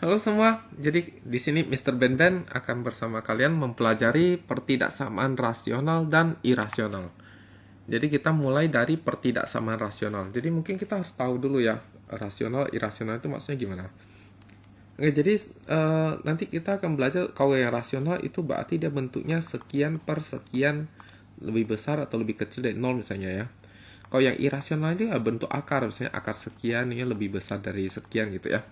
Halo semua, jadi di sini Mr. Ben akan bersama kalian mempelajari pertidaksamaan rasional dan irasional. Jadi kita mulai dari pertidaksamaan rasional. Jadi mungkin kita harus tahu dulu ya, rasional, irasional itu maksudnya gimana. Oke, jadi nanti kita akan belajar kalau yang rasional itu berarti dia bentuknya sekian per sekian lebih besar atau lebih kecil dari nol misalnya ya. Kalau yang irasional itu ya bentuk akar, misalnya akar sekian ini lebih besar dari sekian gitu ya.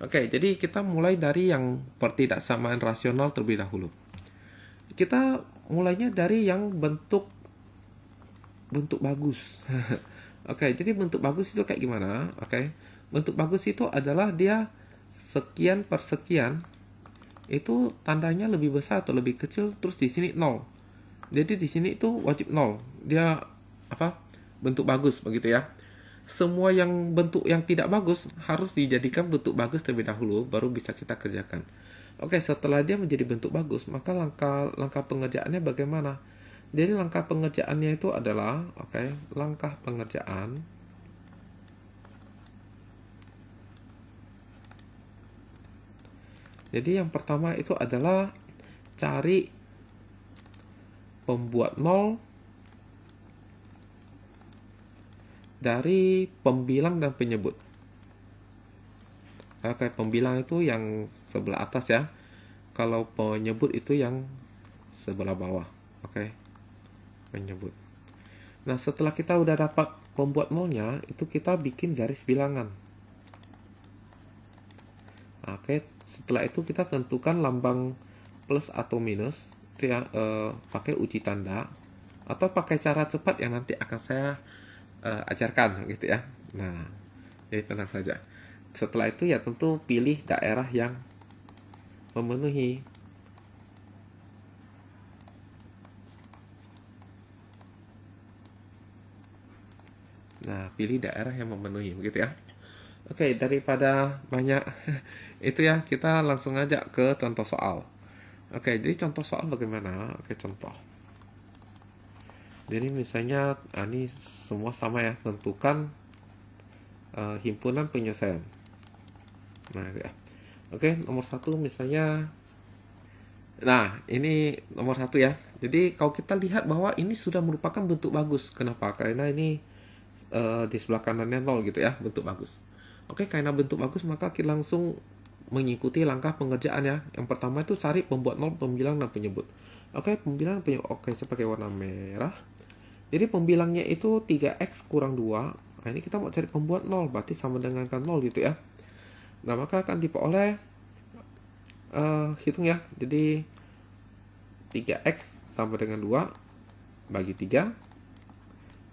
Oke, jadi kita mulai dari yang pertidaksamaan rasional terlebih dahulu. Kita mulainya dari yang bentuk bentuk bagus. Oke, jadi bentuk bagus itu kayak gimana? Oke, bentuk bagus itu adalah dia sekian per sekian itu tandanya lebih besar atau lebih kecil, terus di sini nol. Jadi di sini itu wajib nol. Dia apa? Bentuk bagus begitu ya. Semua yang bentuk yang tidak bagus harus dijadikan bentuk bagus terlebih dahulu, baru bisa kita kerjakan. Oke, setelah dia menjadi bentuk bagus, maka langkah pengerjaannya bagaimana? Jadi langkah pengerjaannya itu adalah, langkah pengerjaan. Jadi yang pertama itu adalah cari pembuat nol dari pembilang dan penyebut. Oke, pembilang itu yang sebelah atas ya. Kalau penyebut itu yang sebelah bawah. Oke, penyebut. Nah, setelah kita udah dapat pembuat nolnya, itu kita bikin garis bilangan. Oke, setelah itu kita tentukan lambang plus atau minus, itu ya, pakai uji tanda atau pakai cara cepat yang nanti akan saya ajarkan gitu ya. Nah, jadi tenang saja. Setelah itu ya tentu pilih daerah yang memenuhi. Nah, pilih daerah yang memenuhi begitu ya. Oke, daripada banyak itu ya, kita langsung aja ke contoh soal. Oke, jadi contoh soal bagaimana? Oke, contoh. Jadi misalnya ini semua sama ya, tentukan himpunan penyelesaian. Nah, ya. Oke, nomor satu misalnya. Nah, ini nomor satu ya. Jadi kalau kita lihat bahwa ini sudah merupakan bentuk bagus. Kenapa? Karena ini di sebelah kanannya nol gitu ya, bentuk bagus. Oke, karena bentuk bagus maka kita langsung mengikuti langkah pengerjaan ya. Yang pertama itu cari pembuat nol, pembilang, dan penyebut. Oke, pembilang dan penyebut. Oke, saya pakai warna merah. Jadi pembilangnya itu 3x kurang 2. Nah, ini kita mau cari pembuat nol, berarti sama dengan kan 0 gitu ya. Nah, maka akan diperoleh hitung ya. Jadi 3x sama dengan 2 bagi 3,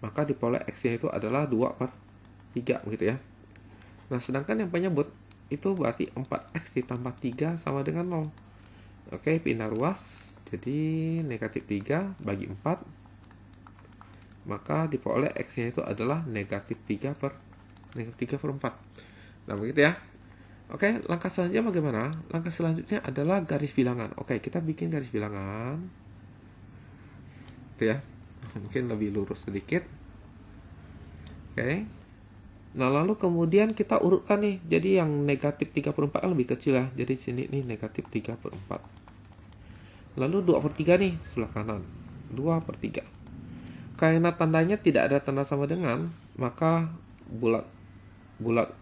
maka diperoleh x-nya itu adalah 2 per 3 begitu ya. Nah, sedangkan yang penyebut itu berarti 4x ditambah 3 sama dengan 0. Oke, pindah ruas. Jadi negatif 3 bagi 4, maka diperoleh x-nya itu adalah negatif 3 per 4. Nah, begitu ya. Oke, langkah selanjutnya bagaimana? Langkah selanjutnya adalah garis bilangan. Oke, kita bikin garis bilangan. Itu ya. Mungkin lebih lurus sedikit. Oke. Nah, lalu kemudian kita urutkan nih. Jadi yang negatif 3 per 4 kan lebih kecil ya. Jadi sini nih negatif 3 per 4. Lalu 2 per 3 nih sebelah kanan. 2 per 3. Karena tandanya tidak ada tanda sama dengan, maka bulat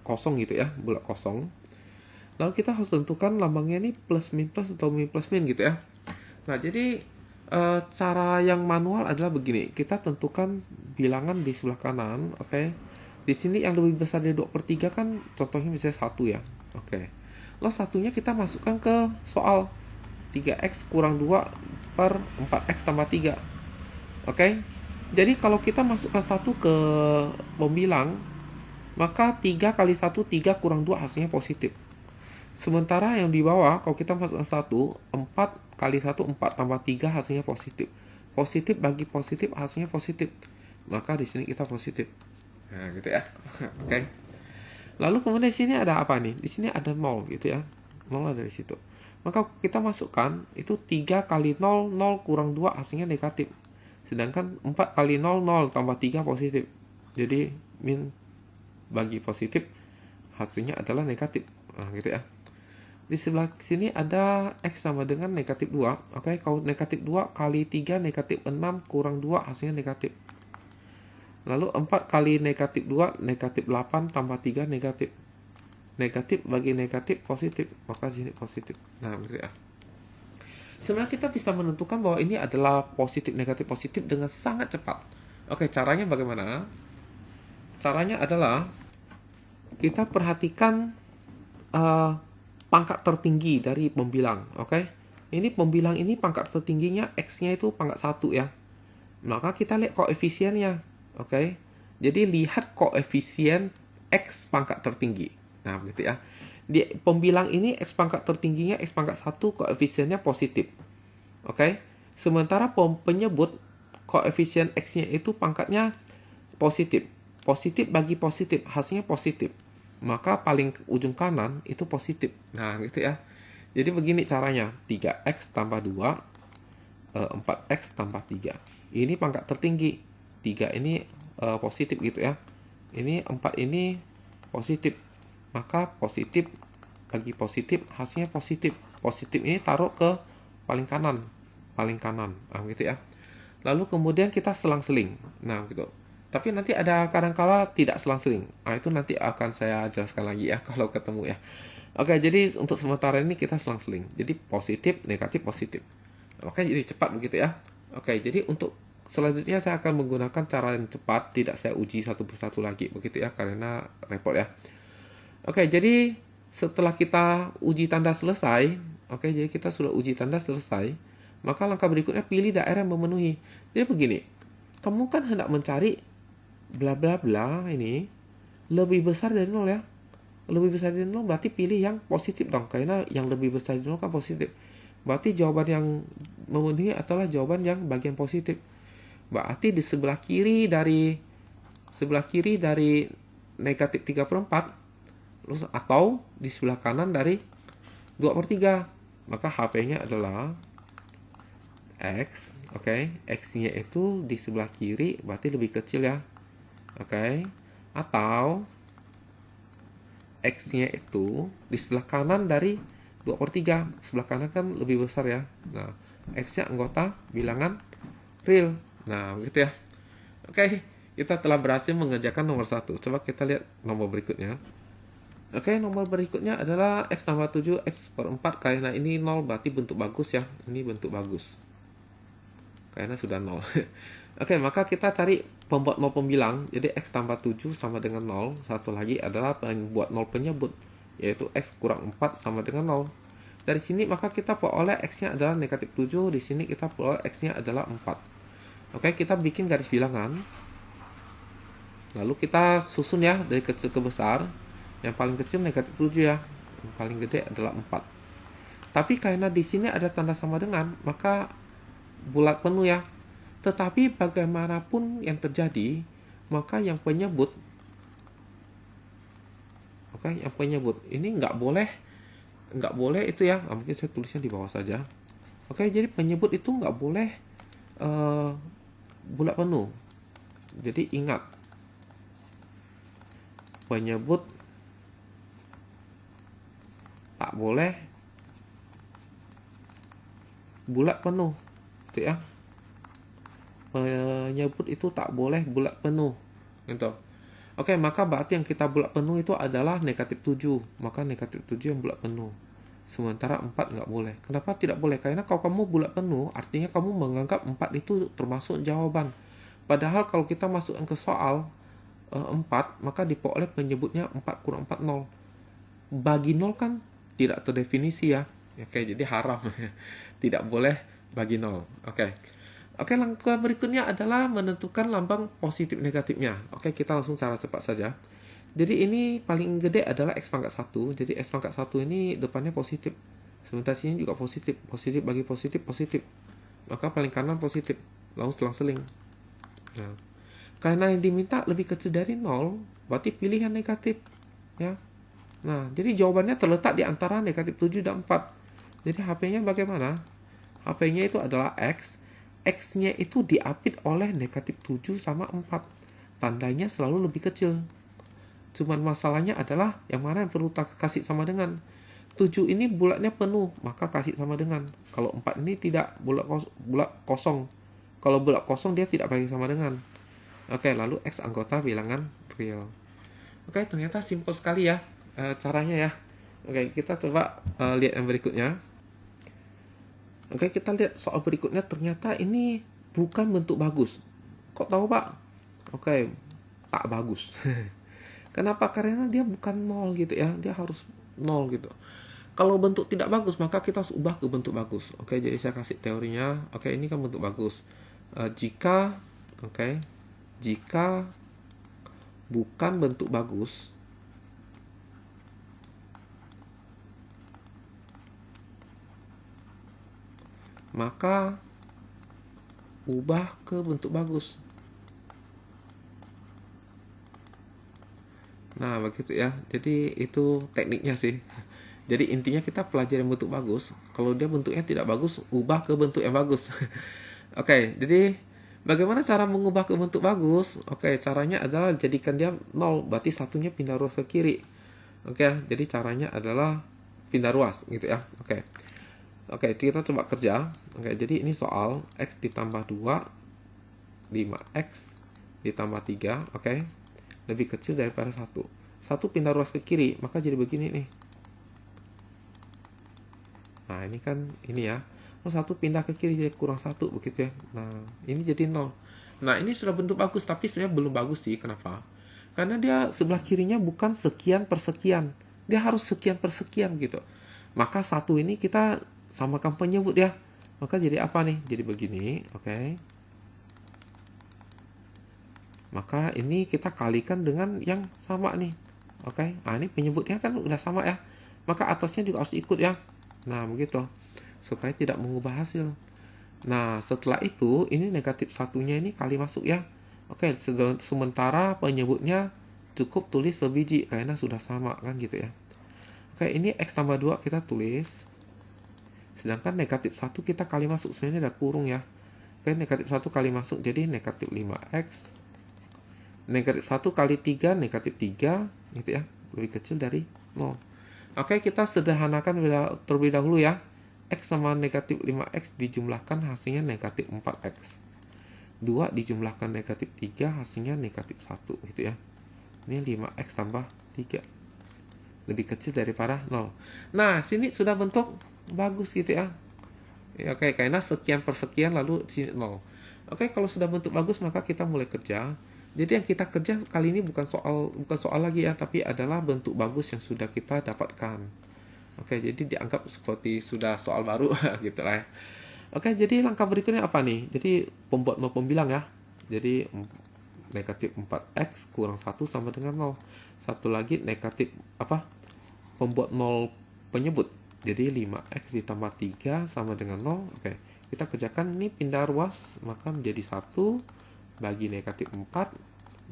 kosong gitu ya. Bulat kosong. Lalu kita harus tentukan lambangnya ini plus min plus atau min plus min gitu ya. Nah, jadi cara yang manual adalah begini. Kita tentukan bilangan di sebelah kanan. Oke. Di sini yang lebih besar dari 2 per 3 kan contohnya misalnya 1 ya. Oke. Lalu satunya kita masukkan ke soal. 3x kurang 2 per 4x tambah 3. Oke. Jadi kalau kita masukkan 1 ke pembilang, maka 3 kali 1, 3 kurang 2 hasilnya positif. Sementara yang di bawah, kalau kita masukkan 1, 4 kali 1, 4 tambah 3 hasilnya positif. Positif bagi positif hasilnya positif. Maka di sini kita positif. Nah, gitu ya. Oke. Lalu kemudian di sini ada apa nih? Di sini ada 0 gitu ya. 0 ada di situ. Maka kita masukkan itu 3 kali 0, 0 kurang 2 hasilnya negatif. Sedangkan 4 kali 0, 0 tambah 3 positif. Jadi min bagi positif hasilnya adalah negatif. Nah, gitu ya. Di sebelah sini ada X sama dengan negatif 2. Oke, kalau negatif 2 kali 3 negatif 6 kurang 2 hasilnya negatif. Lalu 4 kali negatif 2 negatif 8 tambah 3 negatif. Negatif bagi negatif positif, maka sini positif. Nah, berarti ya. Sebenarnya kita bisa menentukan bahwa ini adalah positif positif dengan sangat cepat. Oke, caranya bagaimana? Caranya adalah kita perhatikan pangkat tertinggi dari pembilang. Oke, ini pembilang ini pangkat tertingginya X-nya itu pangkat 1 ya. Maka kita lihat koefisiennya. Oke, jadi lihat koefisien X pangkat tertinggi. Nah, begitu ya. Di pembilang ini X pangkat tertingginya X pangkat 1 koefisiennya positif. Oke. Sementara penyebut koefisien X-nya itu pangkatnya positif. Positif bagi positif, hasilnya positif. Maka paling ujung kanan itu positif. Nah, gitu ya. Jadi begini caranya. 3X tambah 2, 4X tambah 3. Ini pangkat tertinggi. 3 ini positif gitu ya. Ini 4 ini positif. Maka positif bagi positif hasilnya positif. Positif ini taruh ke paling kanan. Nah, gitu ya. Lalu kemudian kita selang-seling. Nah, gitu. Tapi nanti ada kadang-kala tidak selang-seling. Nah, itu nanti akan saya jelaskan lagi ya kalau ketemu ya. Oke, jadi untuk sementara ini kita selang-seling. Jadi positif, negatif, positif. Oke, jadi cepat begitu ya. Oke, jadi untuk selanjutnya saya akan menggunakan cara yang cepat, tidak saya uji satu persatu lagi begitu ya, karena repot ya. Oke, jadi setelah kita uji tanda selesai, oke, jadi kita sudah uji tanda selesai, maka langkah berikutnya pilih daerah yang memenuhi. Jadi begini, kamu kan hendak mencari bla bla bla ini lebih besar dari 0 ya. Lebih besar dari 0 berarti pilih yang positif dong, karena yang lebih besar dari 0 kan positif. Berarti jawaban yang memenuhi adalah jawaban yang bagian positif. Berarti di sebelah kiri dari negatif 3/4 atau di sebelah kanan dari 2/3. Maka HP-nya adalah X, oke. X-nya itu di sebelah kiri berarti lebih kecil ya. Oke. Atau X-nya itu di sebelah kanan dari 2/3. Sebelah kanan kan lebih besar ya. Nah, X-nya anggota bilangan real. Nah, begitu ya. Oke, kita telah berhasil mengerjakan nomor 1. Coba kita lihat nomor berikutnya. Oke, nomor berikutnya adalah X tambah 7, X/4. Karena ini 0 berarti bentuk bagus ya. Ini bentuk bagus. Karena sudah 0. Oke, maka kita cari pembuat 0 pembilang. Jadi X tambah 7 sama dengan 0. Satu lagi adalah pembuat 0 penyebut, yaitu X kurang 4 sama dengan 0. Dari sini maka kita peroleh X-nya adalah negatif 7. Di sini kita peroleh X-nya adalah 4. Oke, kita bikin garis bilangan. Lalu kita susun ya dari kecil ke besar. Yang paling kecil negatif 7 ya. Yang paling gede adalah 4. Tapi karena di sini ada tanda sama dengan, maka bulat penuh ya. Tetapi bagaimanapun yang terjadi, maka yang penyebut, oke, yang penyebut ini nggak boleh itu ya. Mungkin saya tulisnya di bawah saja. Oke, jadi penyebut itu nggak boleh bulat penuh. Jadi ingat, penyebut tak boleh bulat penuh, gitu ya. Penyebut itu tak boleh bulat penuh, gitu. Oke, maka berarti yang kita bulat penuh itu adalah negatif 7. Maka negatif 7 yang bulat penuh. Sementara 4 nggak boleh. Kenapa tidak boleh? Karena kalau kamu bulat penuh, artinya kamu menganggap 4 itu termasuk jawaban. Padahal kalau kita masukkan ke soal 4, maka diperoleh penyebutnya 4 kurang 4, 0. Bagi 0 kan tidak terdefinisi ya. Oke, jadi haram. Tidak boleh bagi 0. Oke, langkah berikutnya adalah menentukan lambang positif negatifnya. Oke, kita langsung cara cepat saja. Jadi ini paling gede adalah X pangkat 1. Jadi X pangkat 1 ini depannya positif. Sementara sini juga positif. Positif bagi positif, positif. Maka paling kanan positif. Lalu selang-seling. Nah, karena yang diminta lebih kecil dari 0, berarti pilih yang negatif. Ya. Nah, jadi jawabannya terletak di antara negatif 7 dan 4. Jadi HP-nya bagaimana? HP-nya itu adalah X. X-nya itu diapit oleh negatif 7 sama 4. Tandanya selalu lebih kecil. Cuman masalahnya adalah yang mana yang perlu kasih sama dengan. 7 ini bulatnya penuh, maka kasih sama dengan. Kalau 4 ini tidak, bulat kosong. Kalau bulat kosong dia tidak pakai sama dengan. Oke, lalu X anggota bilangan real. Oke, ternyata simpel sekali ya caranya ya. Oke, kita coba lihat yang berikutnya. Oke, kita lihat soal berikutnya. Ternyata ini bukan bentuk bagus. Kok tahu, Pak? Oke, tak bagus. Kenapa? Karena dia bukan 0 gitu ya. Dia harus 0 gitu. Kalau bentuk tidak bagus, maka kita harus ubah ke bentuk bagus. Oke, jadi saya kasih teorinya. Oke, ini kan bentuk bagus. Jika bukan bentuk bagus, maka ubah ke bentuk bagus. Nah, begitu ya. Jadi itu tekniknya sih. Jadi intinya kita pelajari bentuk bagus. Kalau dia bentuknya tidak bagus, ubah ke bentuk yang bagus. Oke, jadi bagaimana cara mengubah ke bentuk bagus? Oke, caranya adalah jadikan dia 0, berarti satunya pindah ruas ke kiri. Oke, jadi caranya adalah pindah ruas gitu ya. Oke. Oke, kita coba kerja. Oke, jadi ini soal X ditambah 2, 5X ditambah 3, oke. Lebih kecil daripada 1. 1 pindah ruas ke kiri, maka jadi begini nih. Nah, ini kan ini ya. 1 pindah ke kiri jadi kurang 1 begitu ya. Nah, ini jadi 0. Nah, ini sudah bentuk bagus, tapi sebenarnya belum bagus sih. Kenapa? Karena dia sebelah kirinya bukan sekian per sekian. Dia harus sekian per sekian gitu. Maka 1 ini kita samakan penyebut ya. Maka jadi apa nih? Jadi begini, oke. Maka ini kita kalikan dengan yang sama nih. Oke. Nah, ini penyebutnya kan udah sama ya. Maka atasnya juga harus ikut ya. Nah, begitu. Supaya tidak mengubah hasil. Nah, setelah itu, ini negatif satunya ini kali masuk ya. Oke, sementara penyebutnya cukup tulis sebiji, karena sudah sama kan gitu ya. Oke, ini X tambah 2 kita tulis. Sedangkan negatif 1 kita kali masuk, sebenarnya ada kurung ya. Oke, negatif 1 kali masuk, jadi negatif 5X. Negatif 1 kali 3, negatif 3, gitu ya. Lebih kecil dari 0. Oke, kita sederhanakan terlebih dahulu ya. X sama negatif 5X dijumlahkan hasilnya negatif 4X. 2 dijumlahkan negatif 3 hasilnya negatif 1 gitu ya. Ini 5X tambah 3. Lebih kecil daripada 0. Nah, sini sudah bentuk bagus gitu ya. Oke, karena sekian per sekian lalu sini 0. Oke, kalau sudah bentuk bagus maka kita mulai kerja. Jadi yang kita kerja kali ini bukan soal lagi ya, tapi adalah bentuk bagus yang sudah kita dapatkan. Oke, jadi dianggap seperti sudah soal baru gitu lah ya. Oke, jadi langkah berikutnya apa nih? Jadi pembuat nol pembilang ya. Jadi negatif 4X kurang 1 sama dengan 0. Satu lagi negatif pembuat 0 penyebut. Jadi 5X ditambah 3 sama dengan 0. Oke, kita kerjakan ini pindah ruas, maka menjadi 1 bagi negatif 4,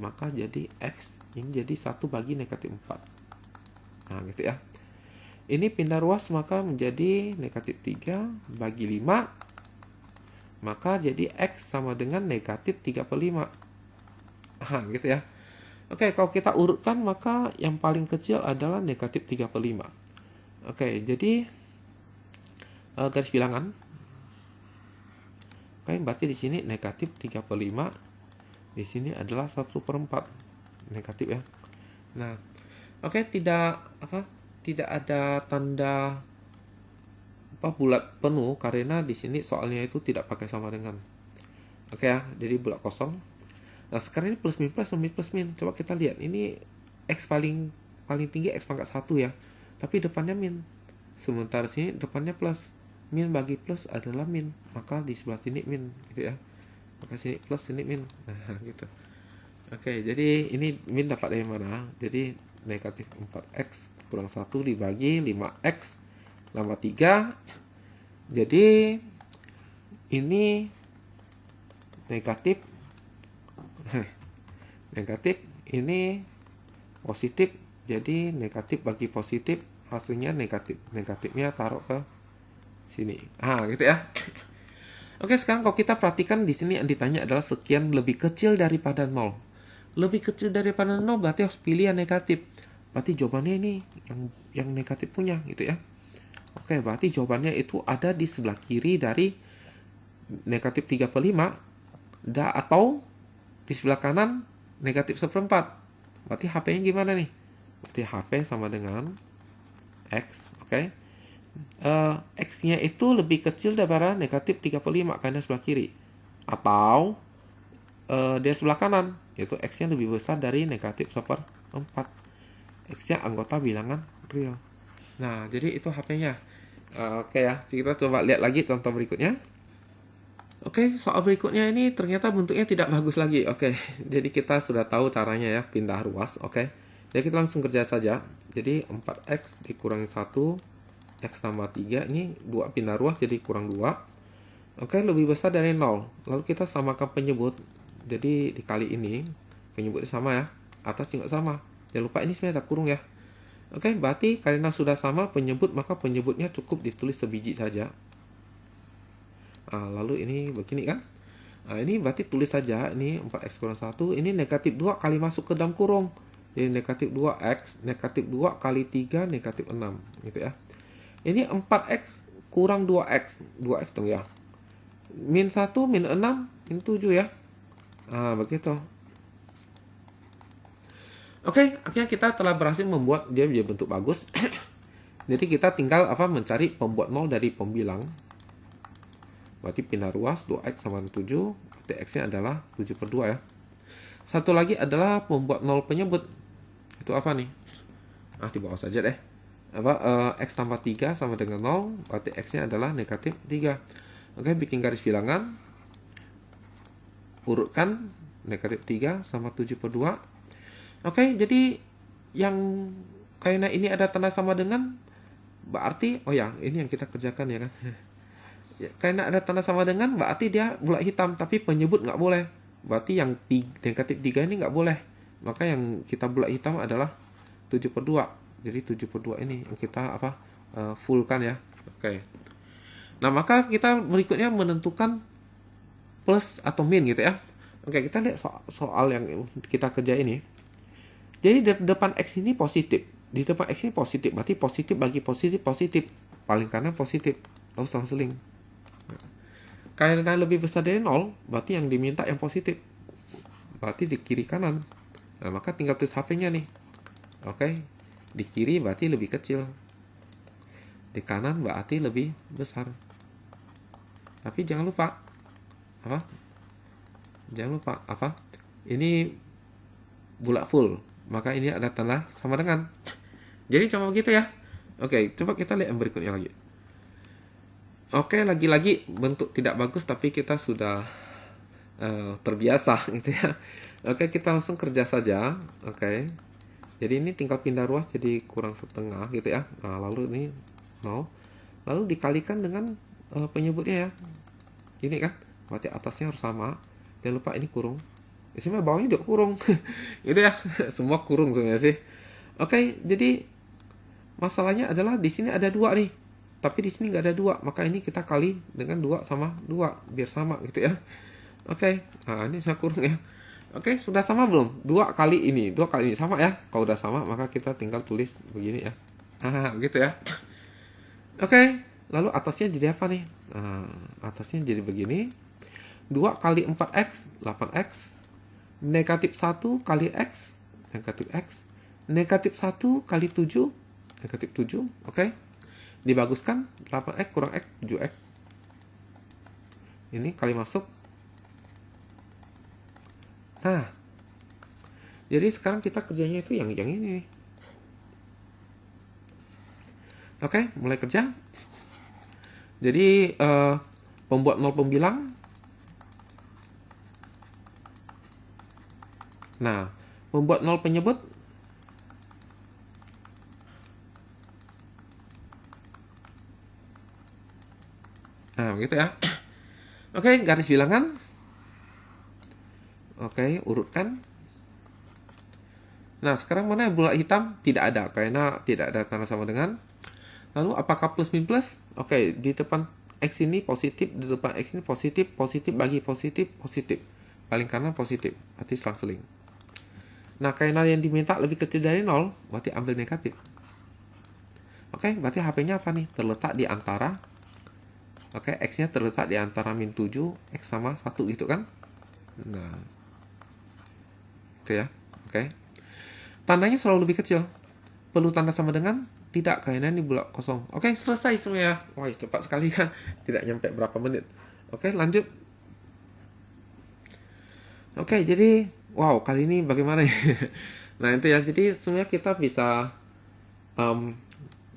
maka jadi X ini jadi 1 bagi negatif 4. Nah, gitu ya. Ini pindah ruas, maka menjadi negatif 3 bagi 5, maka jadi X sama dengan negatif 3 per 5. Nah, gitu ya. Oke, kalau kita urutkan, maka yang paling kecil adalah negatif 3 per 5. Oke, jadi garis bilangan. Oke, berarti di sini negatif 3 per 5. Di sini adalah 1 per 4. Negatif ya. Nah, oke, tidak ada tanda bulat penuh karena di sini soalnya itu tidak pakai sama dengan. Oke ya, jadi bulat kosong. Nah, sekarang ini plus min plus, min plus min. Coba kita lihat. Ini X paling tinggi X pangkat 1 ya. Tapi depannya min. Sementara sini depannya plus. Min bagi plus adalah min. Maka di sebelah sini min gitu ya. Maka sini plus, sini min. Nah, gitu. Oke, jadi ini min dapat dari mana? Jadi negatif 4X kurang 1 dibagi 5X tambah 3. Jadi ini negatif. Negatif, ini positif. Jadi negatif bagi positif hasilnya negatif. Negatifnya taruh ke sini. Gitu ya. Oke, sekarang kalau kita perhatikan di sini yang ditanya adalah sekian lebih kecil daripada 0. Lebih kecil daripada 0 berarti harus pilih yang negatif. Berarti jawabannya ini yang negatif punya gitu ya. Oke, berarti jawabannya itu ada di sebelah kiri dari negatif 3/5 atau di sebelah kanan negatif 1/4. Berarti HP-nya gimana nih? Berarti HP sama dengan X. Oke. X-nya itu lebih kecil daripada negatif 3/5 karena sebelah kiri. Atau dia sebelah kanan, yaitu X-nya lebih besar dari negatif 1/4. X-nya anggota bilangan real. Nah, jadi itu HP-nya. Oke ya, kita coba lihat lagi contoh berikutnya. Oke, soal berikutnya ini ternyata bentuknya tidak bagus lagi. Oke, jadi kita sudah tahu caranya ya, pindah ruas. Oke, jadi kita langsung kerja saja. Jadi 4X dikurangi 1, X tambah 3, ini 2 pindah ruas jadi kurang 2. Oke, lebih besar dari 0. Lalu kita samakan penyebut. Jadi dikali ini, penyebutnya sama ya. Atas juga sama. Jangan lupa ini sebenarnya ada kurung ya. Oke, berarti karena sudah sama penyebut, maka penyebutnya cukup ditulis sebiji saja. Lalu ini begini kan. Ini berarti tulis saja. Ini 4X kurang 1. Ini negatif 2 kali masuk ke dalam kurung. Jadi negatif 2X, negatif 2 kali 3, negatif 6. Gitu ya. Ini 4X kurang 2X. 2X dong ya. Min 1, min 6, min 7 ya. Begitu. Oke, akhirnya kita telah berhasil membuat dia menjadi bentuk bagus. Jadi kita tinggal mencari pembuat 0 dari pembilang. Berarti pindah ruas 2X sama 7. Berarti X-nya adalah 7/2 ya. Satu lagi adalah pembuat 0 penyebut. Itu apa nih? Di bawah saja deh. X tambah 3 sama dengan 0. Berarti X-nya adalah negatif 3. Oke, bikin garis bilangan. Urutkan negatif 3 sama 7/2. Oke, jadi yang karena ini ada tanda sama dengan, berarti ini yang kita kerjakan ya kan. Karena ada tanda sama dengan, berarti dia bulat hitam, tapi penyebut nggak boleh. Berarti yang negatif 3 ini nggak boleh. Maka yang kita bulat hitam adalah 7/2. Jadi 7/2 ini yang kita fullkan ya. Oke. Nah, maka kita berikutnya menentukan plus atau min gitu ya. Oke, kita lihat soal yang kita kerja ini. Jadi di depan X ini positif. Di depan X ini positif. Berarti positif bagi positif, positif. Paling kanan positif. Lalu selang-seling. Karena lebih besar dari 0, berarti yang diminta yang positif. Berarti di kiri kanan. Nah, maka tinggal tulis HP-nya nih. Oke. Di kiri berarti lebih kecil. Di kanan berarti lebih besar. Tapi jangan lupa. Jangan lupa. Ini bulat full. Maka ini ada tanda sama dengan. Jadi cuma begitu ya. Oke, coba kita lihat yang berikutnya lagi. Oke, lagi-lagi bentuk tidak bagus tapi kita sudah terbiasa gitu ya. Oke, kita langsung kerja saja. Oke. Jadi ini tinggal pindah ruas jadi kurang setengah gitu ya. Nah, lalu ini 0. Lalu dikalikan dengan penyebutnya ya. Ini kan. Berarti atasnya harus sama. Jangan lupa ini kurung. Sebenarnya bawahnya juga kurung. Gitu ya. Semua kurung sebenarnya sih. Oke, jadi masalahnya adalah di sini ada 2 nih. Tapi di sini nggak ada 2. Maka ini kita kali dengan 2 sama 2 biar sama gitu ya. Oke. Nah, ini saya kurung ya. Oke, sudah sama belum? 2 kali ini sama ya. Kalau udah sama maka kita tinggal tulis begini ya. Gitu ya. Oke, lalu atasnya jadi apa nih? Atasnya jadi begini. 2 kali 4X 8X. Negatif 1 kali X, negatif X. Negatif 1 kali 7, negatif 7. Oke. Dibaguskan 8X kurang X, 7X. Ini kali masuk. Nah, jadi sekarang kita kerjanya itu yang ini. Oke, mulai kerja. Jadi pembuat 0 pembilang. Nah, membuat 0 penyebut. Nah, begitu ya. Oke, garis bilangan. Oke, urutkan. Nah, sekarang mana bulat hitam? Tidak ada, karena tidak ada tanda sama dengan. Lalu, apakah plus min plus? Oke, di depan X ini positif, di depan X ini positif, positif bagi positif, positif. Paling kanan positif, berarti selang-seling. Nah, karena yang diminta lebih kecil dari 0, berarti ambil negatif. Oke, Oke, berarti HP-nya apa nih? Terletak di antara, oke, X-nya terletak di antara min 7, X sama 1 gitu kan? Nah, itu ya. Oke. Tandanya selalu lebih kecil. Perlu tanda sama dengan? Tidak, kayaknya ini bulat kosong. Oke, selesai semuanya. Wah, cepat sekali ya. Tidak nyampe berapa menit. Oke, lanjut. Oke, jadi, wow, kali ini bagaimana ya? Nah, itu ya. Jadi, sebenarnya kita bisa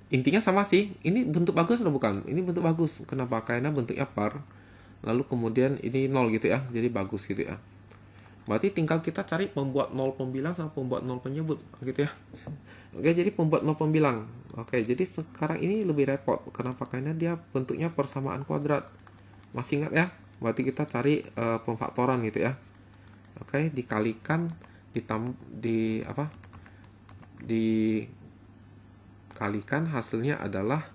intinya sama sih. Ini bentuk bagus atau bukan? Ini bentuk bagus. Kenapa? Karena bentuknya par. Lalu kemudian ini 0 gitu ya. Jadi bagus gitu ya. Berarti tinggal kita cari pembuat 0 pembilang sama pembuat 0 penyebut gitu ya. Oke, jadi pembuat 0 pembilang. Oke, jadi sekarang ini lebih repot. Kenapa? Karena dia bentuknya persamaan kuadrat. Masih ingat ya? Berarti kita cari pemfaktoran gitu ya. Oke, dikalikan dikalikan hasilnya adalah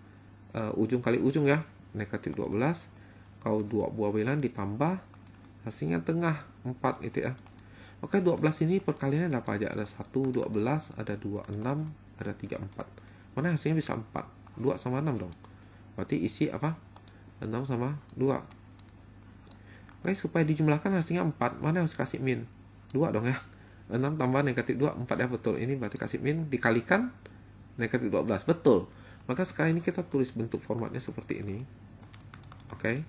ujung kali ujung ya, negatif 12. Kalau dua buah bilangan ditambah hasilnya tengah 4 itu ya. Oke, 12 ini perkaliannya ada apa aja? Ada 1, 12, ada 2, 6, ada 3, 4. Mana hasilnya bisa 4? 2 sama 6 dong. Berarti isi apa? 6 sama 2. Oke, supaya dijumlahkan hasilnya 4. Mana harus kasih min? 2 dong ya. 6 tambah negatif 2, 4 ya, betul. Ini berarti kasih min, dikalikan negatif 12. Betul. Maka sekarang ini kita tulis bentuk formatnya seperti ini. Oke.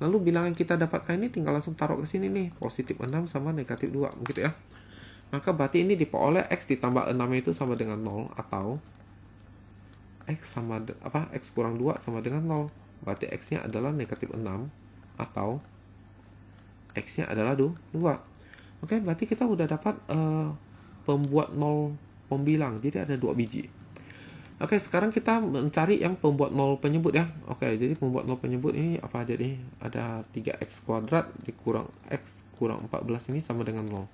Lalu bilangan kita dapatkan ini tinggal langsung taruh ke sini nih. Positif 6 sama negatif 2. Begitu ya. Maka berarti ini diperoleh X ditambah 6 itu sama dengan 0. Atau X sama X kurang 2 sama dengan 0. Berarti X-nya adalah negatif 6. Atau X-nya adalah 2. Oke, berarti kita udah dapat pembuat 0 pembilang. Jadi ada 2 biji. Oke, sekarang kita mencari yang pembuat 0 penyebut ya. Oke, jadi pembuat 0 penyebut ini apa aja nih? Ada 3x kuadrat dikurang x kurang 14 ini sama dengan 0.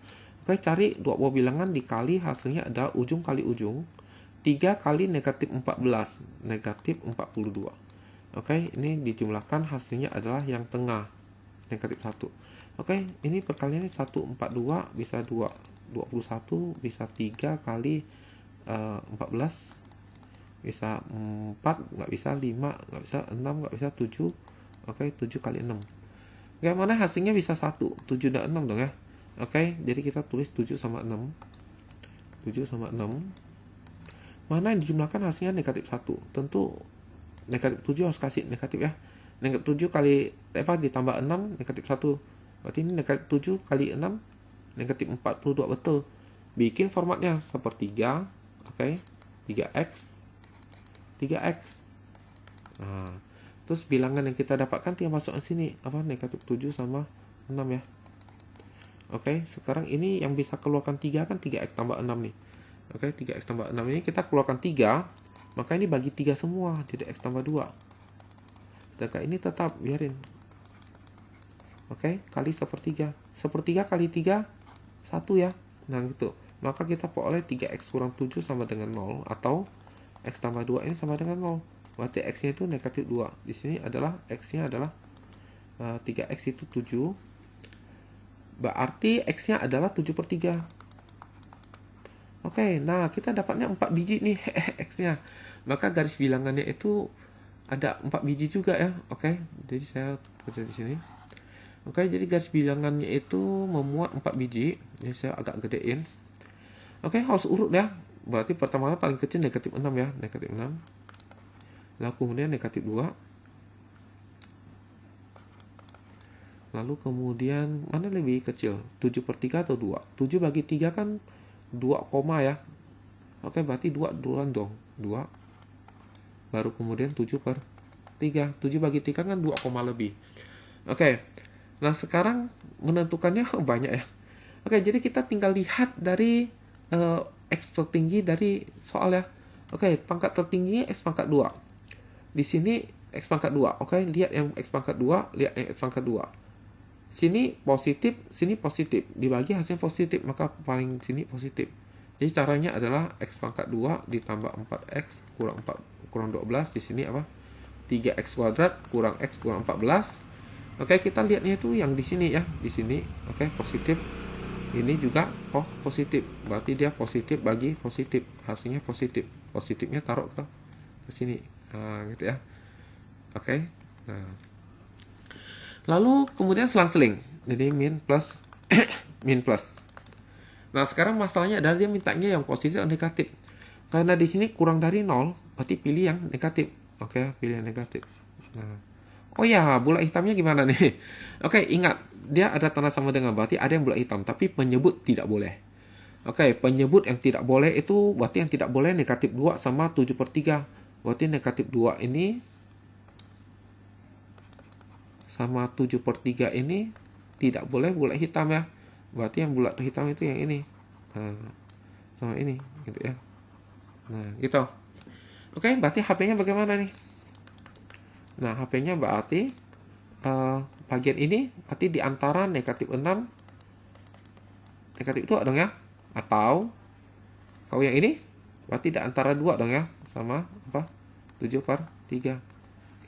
Oke, cari dua buah bilangan dikali hasilnya ada ujung kali ujung. 3 kali negatif 14, negatif 42. Oke, ini dijumlahkan hasilnya adalah yang tengah, negatif 1. Oke, ini perkaliannya 142 bisa 21 bisa 3 kali 14 bisa 4, nggak bisa 5, nggak bisa 6, nggak bisa 7. Oke, 7 kali 6. Oke, mana hasilnya bisa 1, 7 dan 6 dong ya. Oke, jadi kita tulis 7 sama 6. 7 sama 6. Mana yang dijumlahkan hasilnya negatif 1. Tentu negatif 7 harus kasih negatif ya. Negatif 7 kali ditambah 6, negatif 1. Berarti ini negatif 7 kali 6, negatif 42, betul. Bikin formatnya sepertiga. Oke, 3x. Nah, terus bilangan yang kita dapatkan tinggal masukkan sini, negatif 7 sama 6 ya. Oke, sekarang ini yang bisa keluarkan 3 kan 3x tambah 6 nih. Oke, 3x tambah 6 ini kita keluarkan 3, maka ini bagi 3 semua, jadi x tambah 2. Sedangkan ini tetap biarin. Oke, kali sepertiga. Sepertiga kali 3, 1 ya. Nah gitu. Maka kita peroleh 3x kurang 7 sama dengan 0, atau x tambah 2 ini sama dengan 0. Berarti x-nya itu negatif 2. Di sini adalah x-nya adalah 3x itu 7. Berarti x-nya adalah 7/3. Oke, nah kita dapatnya 4 biji nih x-nya. Maka garis bilangannya itu ada 4 biji juga ya. Oke, jadi saya kerja di sini. Oke, jadi garis bilangannya itu memuat 4 biji. Jadi saya agak gedein. Oke, harus urut ya. Berarti pertama paling kecil negatif 6 ya, negatif 6. Lalu kemudian negatif 2. Lalu kemudian mana lebih kecil? 7/3 atau 2? 7 bagi 3 kan 2, ya. Oke, berarti 2 duluan dong. 2. Baru kemudian 7/3. 7 bagi 3 kan 2, lebih. Oke. Nah, sekarang menentukannya banyak ya. Oke, jadi kita tinggal lihat dari X tertinggi dari soal ya. Oke, pangkat tertingginya X pangkat 2. Di sini X pangkat 2. Oke, lihat yang X pangkat 2, lihat yang X pangkat 2. Sini positif, sini positif. Dibagi hasilnya positif, maka paling sini positif. Jadi caranya adalah X pangkat 2 ditambah 4X kurang 12. Di sini 3X kuadrat kurang X kurang 14. Oke, kita lihatnya itu yang di sini ya. Di sini, oke, positif. Ini juga positif, berarti dia positif bagi positif, hasilnya positif. Positifnya taruh ke sini. Nah, gitu ya. Oke. Nah. Lalu kemudian selang-seling. Jadi min plus min plus. Nah, sekarang masalahnya adalah dia mintanya yang positif atau negatif. Karena di sini kurang dari 0, berarti pilih yang negatif. Oke, pilih yang negatif. Nah. Oh ya, bulat hitamnya gimana nih? Oke, ingat, dia ada tanda sama dengan, berarti ada yang bulat hitam, tapi penyebut tidak boleh. Oke, penyebut yang tidak boleh itu berarti yang tidak boleh negatif 2 sama 7/3. Berarti negatif 2 ini sama 7/3 ini tidak boleh bulat hitam ya. Berarti yang bulat hitam itu yang ini. Nah, sama ini gitu ya. Nah, gitu. Oke, berarti HP-nya bagaimana nih? Nah, HP-nya berarti bagian ini berarti di antara negatif 6 negatif 2 dong ya. Atau kalau yang ini berarti di antara 2 dong ya. Sama apa? 7/3.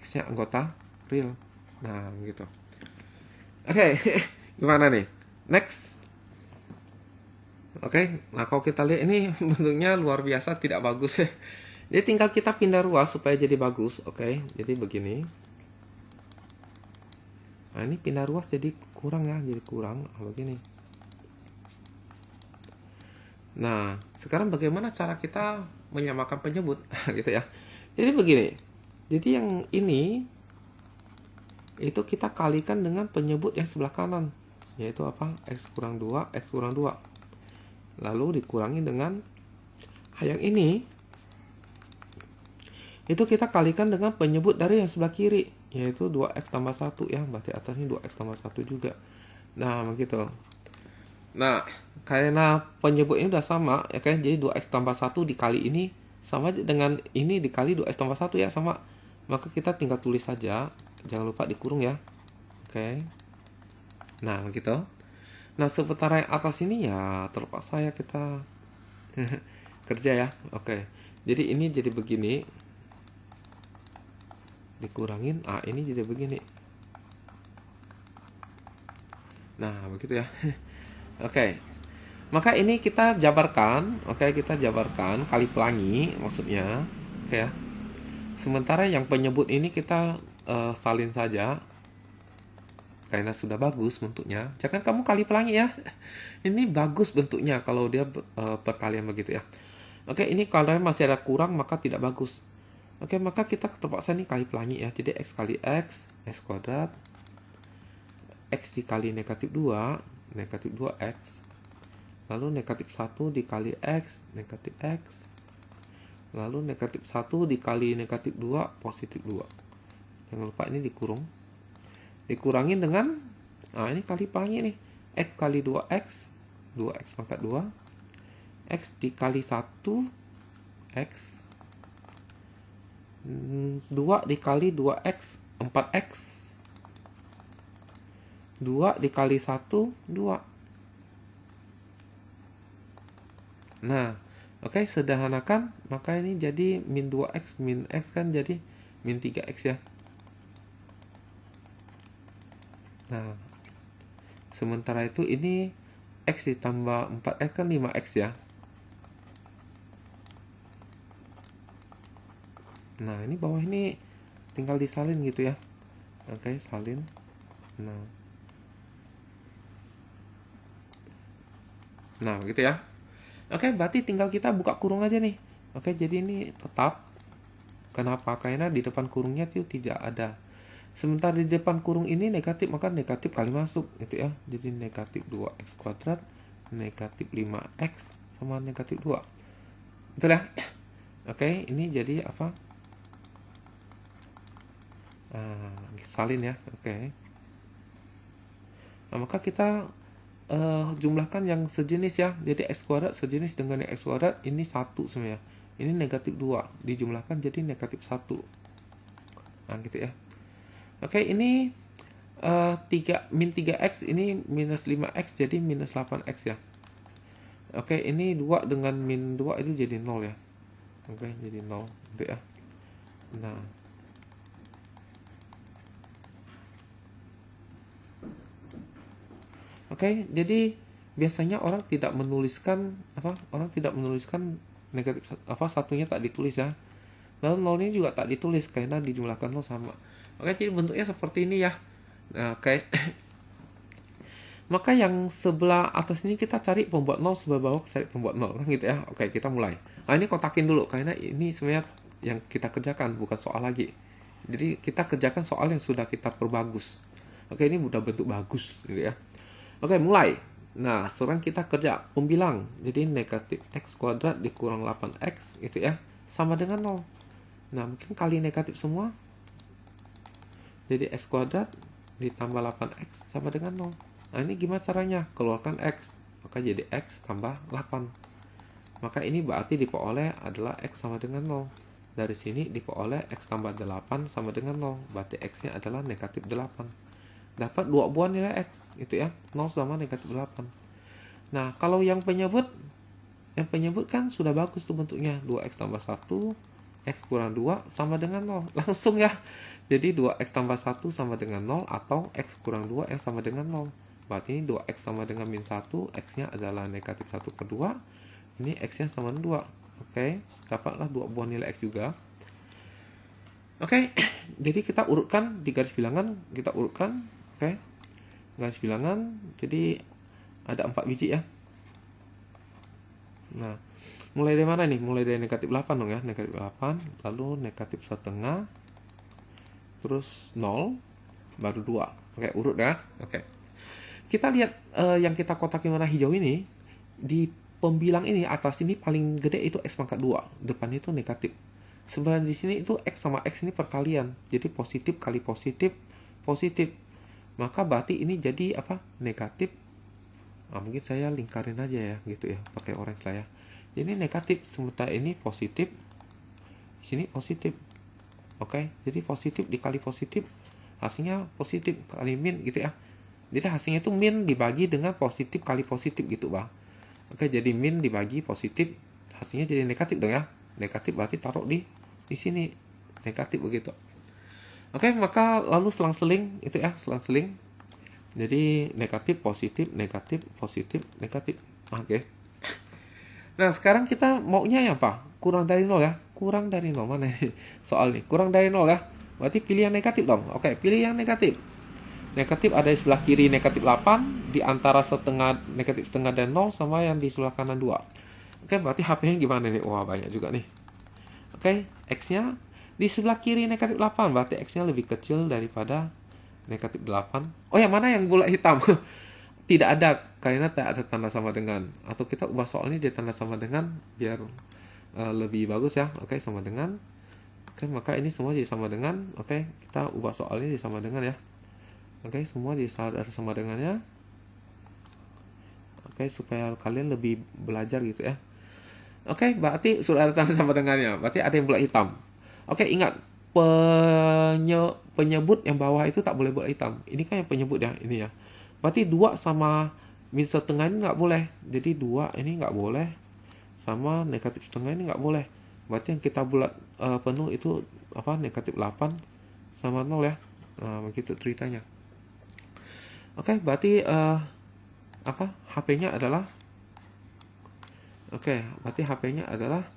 X-nya anggota real. Nah, gitu. Oke, gimana nih? Next. Oke, nah kalau kita lihat ini bentuknya luar biasa tidak bagus ya. Jadi tinggal kita pindah ruas supaya jadi bagus. Oke, jadi begini. Nah, ini pindah ruas jadi kurang ya, jadi kurang begini. Nah, sekarang bagaimana cara kita menyamakan penyebut gitu ya. Jadi begini. Jadi yang ini itu kita kalikan dengan penyebut yang sebelah kanan, yaitu apa? X kurang 2, X kurang 2. Lalu dikurangi dengan yang ini, itu kita kalikan dengan penyebut dari yang sebelah kiri, yaitu 2x tambah 1 ya, berarti atasnya 2x tambah 1 juga. Nah, begitu. Nah, karena penyebut ini udah sama, ya kan, jadi 2x tambah 1 dikali ini sama dengan ini dikali 2x tambah 1 ya, sama. Maka kita tinggal tulis saja, jangan lupa dikurung ya. Oke. Nah, begitu. Nah, sementara yang atas ini ya terpaksa ya kita kerja ya. Oke. Jadi ini jadi begini. Dikurangin, ini jadi begini. Nah, begitu ya. Oke. Maka ini kita jabarkan, kita jabarkan kali pelangi maksudnya. Oke ya. Sementara yang penyebut ini kita salin saja. Karena sudah bagus bentuknya. Jangan kamu kali pelangi ya. Ini bagus bentuknya kalau dia perkalian begitu ya. Oke, ini kalau masih ada kurang maka tidak bagus. Oke, maka kita terpaksa nih kali pelangi ya. Jadi X kali X, X kuadrat. X dikali negatif 2, negatif 2X. Lalu negatif 1 dikali X, negatif X. Lalu negatif 1 dikali negatif 2, positif 2. Jangan lupa ini dikurung. Dikurangin dengan, ini kali pelangi nih. X kali 2X, 2X pangkat 2. X dikali 1, X. 2 dikali 2X, 4X. 2 dikali 1, 2. Nah, oke, sederhanakan. Maka ini jadi min 2X, min X kan jadi min 3X ya. Nah, sementara itu ini X ditambah 4X kan 5X ya. Nah, ini bawah ini tinggal disalin gitu ya. Oke, salin. Nah, begitu ya. Oke, berarti tinggal kita buka kurung aja nih. Oke, jadi ini tetap. Kenapa? Karena di depan kurungnya itu tidak ada. Sementara di depan kurung ini negatif, maka negatif kali masuk gitu ya. Jadi negatif 2x kuadrat, negatif 5x sama negatif 2. Betul ya? Oke, ini jadi apa? Salin ya. Oke. Nah, maka kita jumlahkan yang sejenis ya. Jadi x kuadrat sejenis dengan x kuadrat ini 1 sebenarnya. Ini negatif 2 dijumlahkan jadi negatif 1. Nah, gitu ya. Oke, ini 3 min 3x ini minus 5x jadi minus 8x ya. Oke, ini 2 dengan min 2 itu jadi 0 ya. Oke, jadi 0 gitu ya. Nah, oke, jadi biasanya orang tidak menuliskan negatif satunya tak ditulis ya. Lalu 0 ini juga tak ditulis karena dijumlahkan 0 sama. Oke, jadi bentuknya seperti ini ya. Nah, oke. Maka yang sebelah atas ini kita cari pembuat 0, sebelah bawah cari pembuat 0 kan gitu ya. Oke, kita mulai. Nah, ini kotakin dulu karena ini sebenarnya yang kita kerjakan, bukan soal lagi. Jadi kita kerjakan soal yang sudah kita perbagus. Oke, ini udah bentuk bagus gitu ya. Oke, mulai. Nah, sekarang kita kerja pembilang. Jadi negatif x kuadrat dikurang 8x gitu ya, sama dengan 0. Nah, mungkin kali negatif semua. Jadi x kuadrat ditambah 8x sama dengan 0. Nah, ini gimana caranya? Keluarkan x. Maka jadi x tambah 8. Maka ini berarti diperoleh adalah x sama dengan 0. Dari sini diperoleh x tambah 8 sama dengan 0. Berarti x-nya adalah negatif 8. Dapat dua buah nilai x. Itu ya. 0 sama negatif 8. Nah, kalau yang penyebut kan sudah bagus tuh bentuknya. 2x tambah 1, x kurang 2 sama dengan 0. Langsung ya. Jadi 2x tambah 1 sama dengan 0 atau x kurang 2 yang sama dengan 0. Berarti ini 2x sama dengan min 1, x-nya adalah negatif 1 per 2. Ini x-nya sama dengan 2. Oke, dapatlah dua buah nilai x juga. Oke, jadi kita urutkan di garis bilangan. Kita urutkan, oke, garis bilangan. Jadi ada 4 biji ya. Nah, mulai dari mana nih? Mulai dari negatif 8 dong ya. Negatif 8, lalu negatif setengah, terus 0, baru 2. Oke, urut ya. Oke. Kita lihat yang kita kotakin warna hijau ini. Di pembilang ini, atas ini paling gede itu x pangkat 2. Depannya itu negatif. Sebenarnya di sini itu x sama x ini perkalian. Jadi positif kali positif, positif. Maka berarti ini jadi apa? Negatif. Nah, mungkin saya lingkarin aja ya, gitu ya. Pakai orange lah ya. Jadi negatif, sementara ini positif. Di sini positif. Oke, jadi positif dikali positif, hasilnya positif kali min gitu ya. Jadi hasilnya itu min dibagi dengan positif kali positif gitu bang. Oke, jadi min dibagi positif, hasilnya jadi negatif dong ya. Negatif berarti taruh di sini, negatif begitu. Oke, maka lalu selang-seling itu ya, selang-seling. Jadi negatif positif negatif positif negatif. Oke. Nah, sekarang kita maunya ya apa? Kurang dari 0 ya. Kurang dari 0 mana soal nih? Kurang dari 0 ya. Berarti pilih yang negatif dong. Oke, pilih yang negatif. Negatif ada di sebelah kiri negatif 8, di antara setengah negatif setengah dan 0 sama yang di sebelah kanan 2. Oke, berarti HP-nya gimana nih? Wah, banyak juga nih. Oke, X-nya di sebelah kiri negatif 8, berarti X-nya lebih kecil daripada negatif 8. Oh, yang mana yang bulat hitam? Tidak ada, karena tak ada tanda sama dengan. Atau kita ubah soalnya jadi tanda sama dengan biar lebih bagus ya. Oke, sama dengan. Oke, maka ini semua jadi sama dengan. Oke, kita ubah soalnya jadi sama dengan ya. Oke, semua jadi sama dengannya. Oke, supaya kalian lebih belajar gitu ya. Oke, berarti sudah ada tanda sama dengannya. Berarti ada yang bulat hitam. Oke, ingat penyebut yang bawah itu tak boleh bulat hitam. Ini kan yang penyebut ya, ini ya. Berarti 2 sama min setengah ini nggak boleh. Jadi 2 ini nggak boleh. Sama negatif setengah ini nggak boleh. Berarti yang kita bulat penuh itu apa? Negatif 8 sama 0 ya. Nah, begitu ceritanya. Oke, berarti apa? HP-nya adalah berarti HP-nya adalah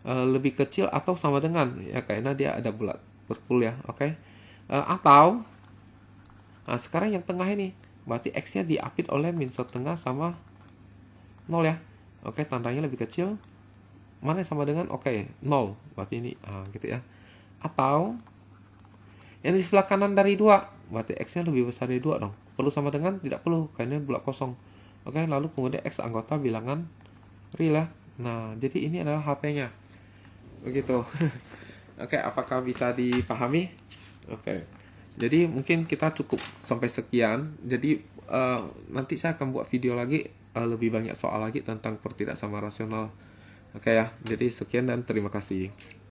lebih kecil atau sama dengan ya, karena dia ada bulat berpul ya. Oke. Atau nah, sekarang yang tengah ini, berarti X-nya diapit oleh min setengah sama 0 ya. Oke, tandanya lebih kecil. Mana yang sama dengan? Oke, 0. Berarti ini, gitu ya. Atau, yang di sebelah kanan dari 2, berarti X-nya lebih besar dari 2 dong. Perlu sama dengan? Tidak perlu, karena bulat kosong. Oke, lalu kemudian X anggota bilangan real ya. Nah, jadi ini adalah HP-nya. Begitu. Oke, apakah bisa dipahami? Oke. Jadi mungkin kita cukup sampai sekian. Jadi nanti saya akan buat video lagi lebih banyak soal lagi tentang pertidaksamaan rasional. Oke ya. Jadi sekian dan terima kasih.